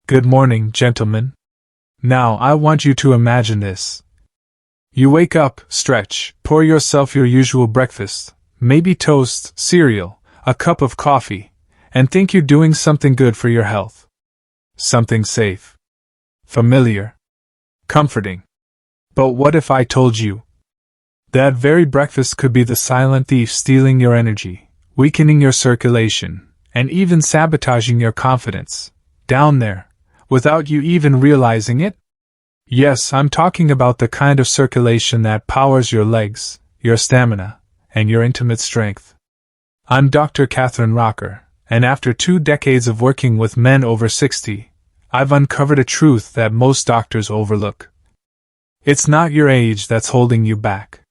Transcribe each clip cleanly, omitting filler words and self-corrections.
Good morning, gentlemen. Now I want you to imagine this. You wake up, stretch, pour yourself your usual breakfast, maybe toast, cereal, a cup of coffee, and think you're doing something good for your health. Something safe, familiar, comforting. But what if I told you that very breakfast could be the silent thief stealing your energy, weakening your circulation, and even sabotaging your confidence, down there, without you even realizing it? Yes, I'm talking about the kind of circulation that powers your legs, your stamina, and your intimate strength. I'm Dr. Catherine Rocker, and after 2 decades of working with men over 60, I've uncovered a truth that most doctors overlook. It's not your age that's holding you back.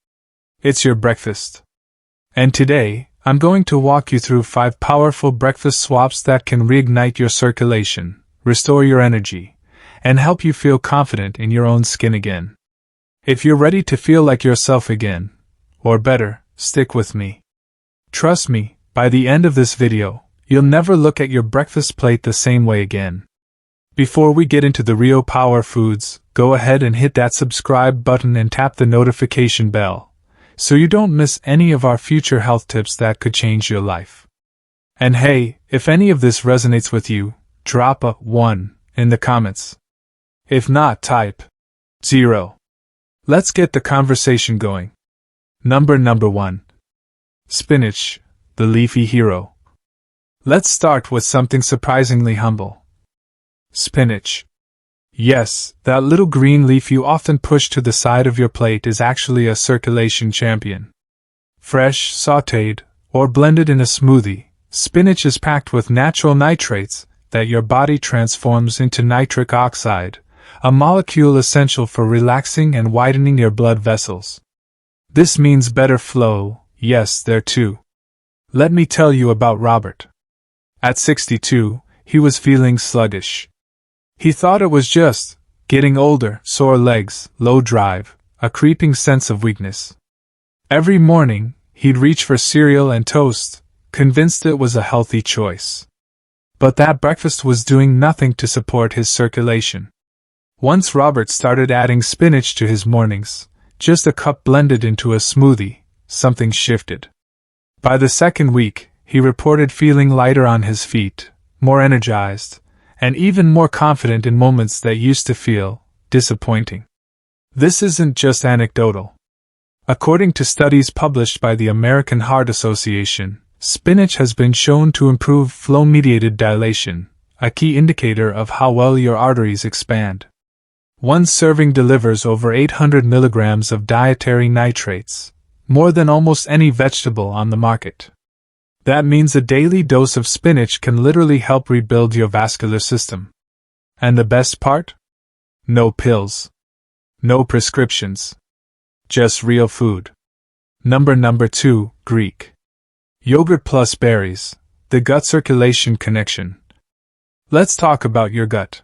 It's your breakfast. And today, I'm going to walk you through 5 powerful breakfast swaps that can reignite your circulation, restore your energy, and help you feel confident in your own skin again. If you're ready to feel like yourself again, or better, stick with me. Trust me, by the end of this video, you'll never look at your breakfast plate the same way again. Before we get into the real power foods, go ahead and hit that subscribe button and tap the notification bell, so you don't miss any of our future health tips that could change your life. And hey, if any of this resonates with you, drop a 1 in the comments. If not, type 0. Let's get the conversation going. Number 1. Spinach, the leafy hero. Let's start with something surprisingly humble. Spinach. Yes, that little green leaf you often push to the side of your plate is actually a circulation champion. Fresh, sautéed, or blended in a smoothie, spinach is packed with natural nitrates that your body transforms into nitric oxide, a molecule essential for relaxing and widening your blood vessels. This means better flow, yes, there too. Let me tell you about Robert. At 62, he was feeling sluggish. He thought it was just getting older, sore legs, low drive, a creeping sense of weakness. Every morning, he'd reach for cereal and toast, convinced it was a healthy choice. But that breakfast was doing nothing to support his circulation. Once Robert started adding spinach to his mornings, just a cup blended into a smoothie, something shifted. By the second week, he reported feeling lighter on his feet, more energized, and even more confident in moments that used to feel disappointing. This isn't just anecdotal. According to studies published by the American Heart Association, spinach has been shown to improve flow-mediated dilation, a key indicator of how well your arteries expand. One serving delivers over 800 milligrams of dietary nitrates, more than almost any vegetable on the market. That means a daily dose of spinach can literally help rebuild your vascular system. And the best part? No pills. No prescriptions. Just real food. Number 2, Greek yogurt plus berries, the gut circulation connection. Let's talk about your gut.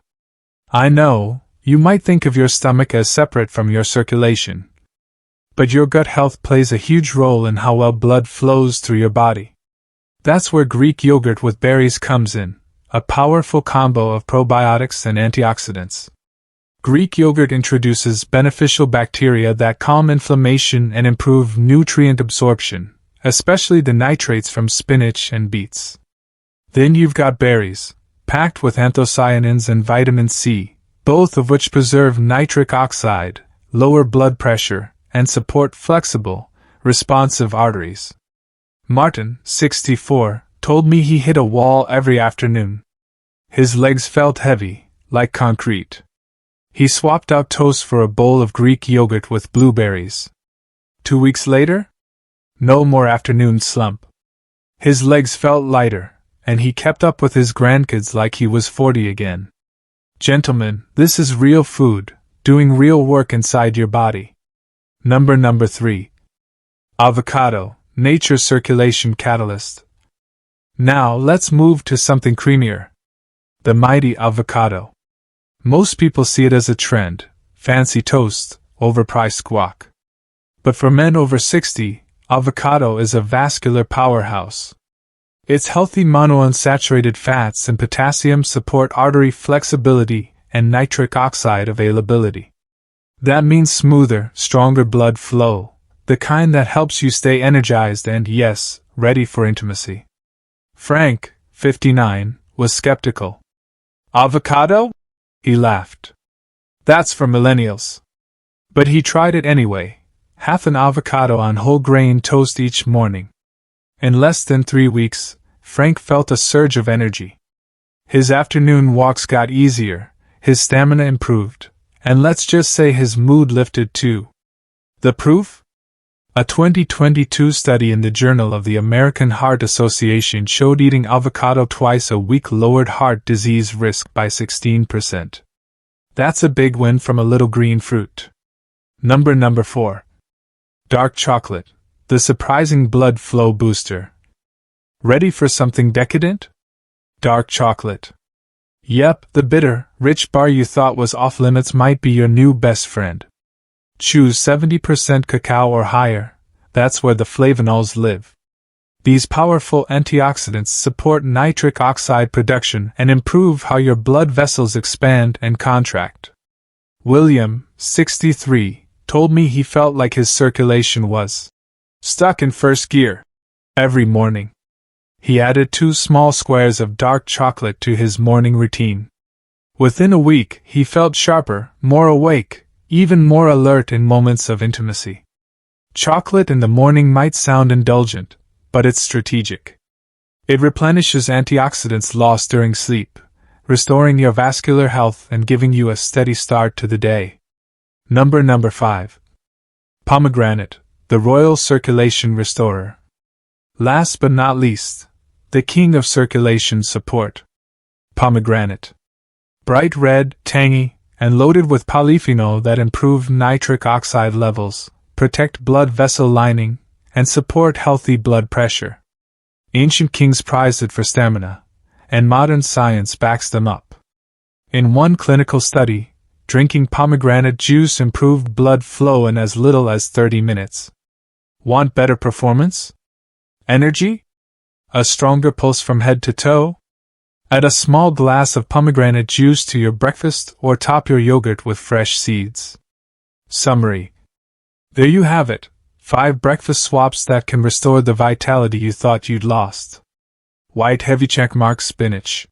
I know, you might think of your stomach as separate from your circulation. But your gut health plays a huge role in how well blood flows through your body. That's where Greek yogurt with berries comes in, a powerful combo of probiotics and antioxidants. Greek yogurt introduces beneficial bacteria that calm inflammation and improve nutrient absorption, especially the nitrates from spinach and beets. Then you've got berries, packed with anthocyanins and vitamin C, both of which preserve nitric oxide, lower blood pressure, and support flexible, responsive arteries. Martin, 64, told me he hit a wall every afternoon. His legs felt heavy, like concrete. He swapped out toast for a bowl of Greek yogurt with blueberries. 2 weeks later? No more afternoon slump. His legs felt lighter, and he kept up with his grandkids like he was 40 again. Gentlemen, this is real food, doing real work inside your body. Number 3. Avocado, nature's circulation catalyst. Now let's move to something creamier. The mighty avocado. Most people see it as a trend, fancy toast, overpriced guac. But for men over 60, avocado is a vascular powerhouse. Its healthy monounsaturated fats and potassium support artery flexibility and nitric oxide availability. That means smoother, stronger blood flow, the kind that helps you stay energized and, yes, ready for intimacy. Frank, 59, was skeptical. Avocado? He laughed. That's for millennials. But he tried it anyway, half an avocado on whole grain toast each morning. In less than 3 weeks, Frank felt a surge of energy. His afternoon walks got easier, his stamina improved, and let's just say his mood lifted too. The proof? A 2022 study in the Journal of the American Heart Association showed eating avocado twice a week lowered heart disease risk by 16%. That's a big win from a little green fruit. Number 4. Dark chocolate, the surprising blood flow booster. Ready for something decadent? Dark chocolate. Yep, the bitter, rich bar you thought was off limits might be your new best friend. Choose 70% cacao or higher, that's where the flavonols live. These powerful antioxidants support nitric oxide production and improve how your blood vessels expand and contract. William, 63, told me he felt like his circulation was stuck in first gear every morning. He added 2 small squares of dark chocolate to his morning routine. Within a week, he felt sharper, more awake, even more alert in moments of intimacy. Chocolate in the morning might sound indulgent, but it's strategic. It replenishes antioxidants lost during sleep, restoring your vascular health and giving you a steady start to the day. Number 5. Pomegranate, the royal circulation restorer. Last but not least, the king of circulation support. Pomegranate. Bright red, tangy, and loaded with polyphenol that improve nitric oxide levels, protect blood vessel lining, and support healthy blood pressure. Ancient kings prized it for stamina, and modern science backs them up. In one clinical study, drinking pomegranate juice improved blood flow in as little as 30 minutes. Want better performance? Energy? A stronger pulse from head to toe? Add a small glass of pomegranate juice to your breakfast or top your yogurt with fresh seeds. Summary. There you have it, 5 breakfast swaps that can restore the vitality you thought you'd lost. White heavy checkmark spinach.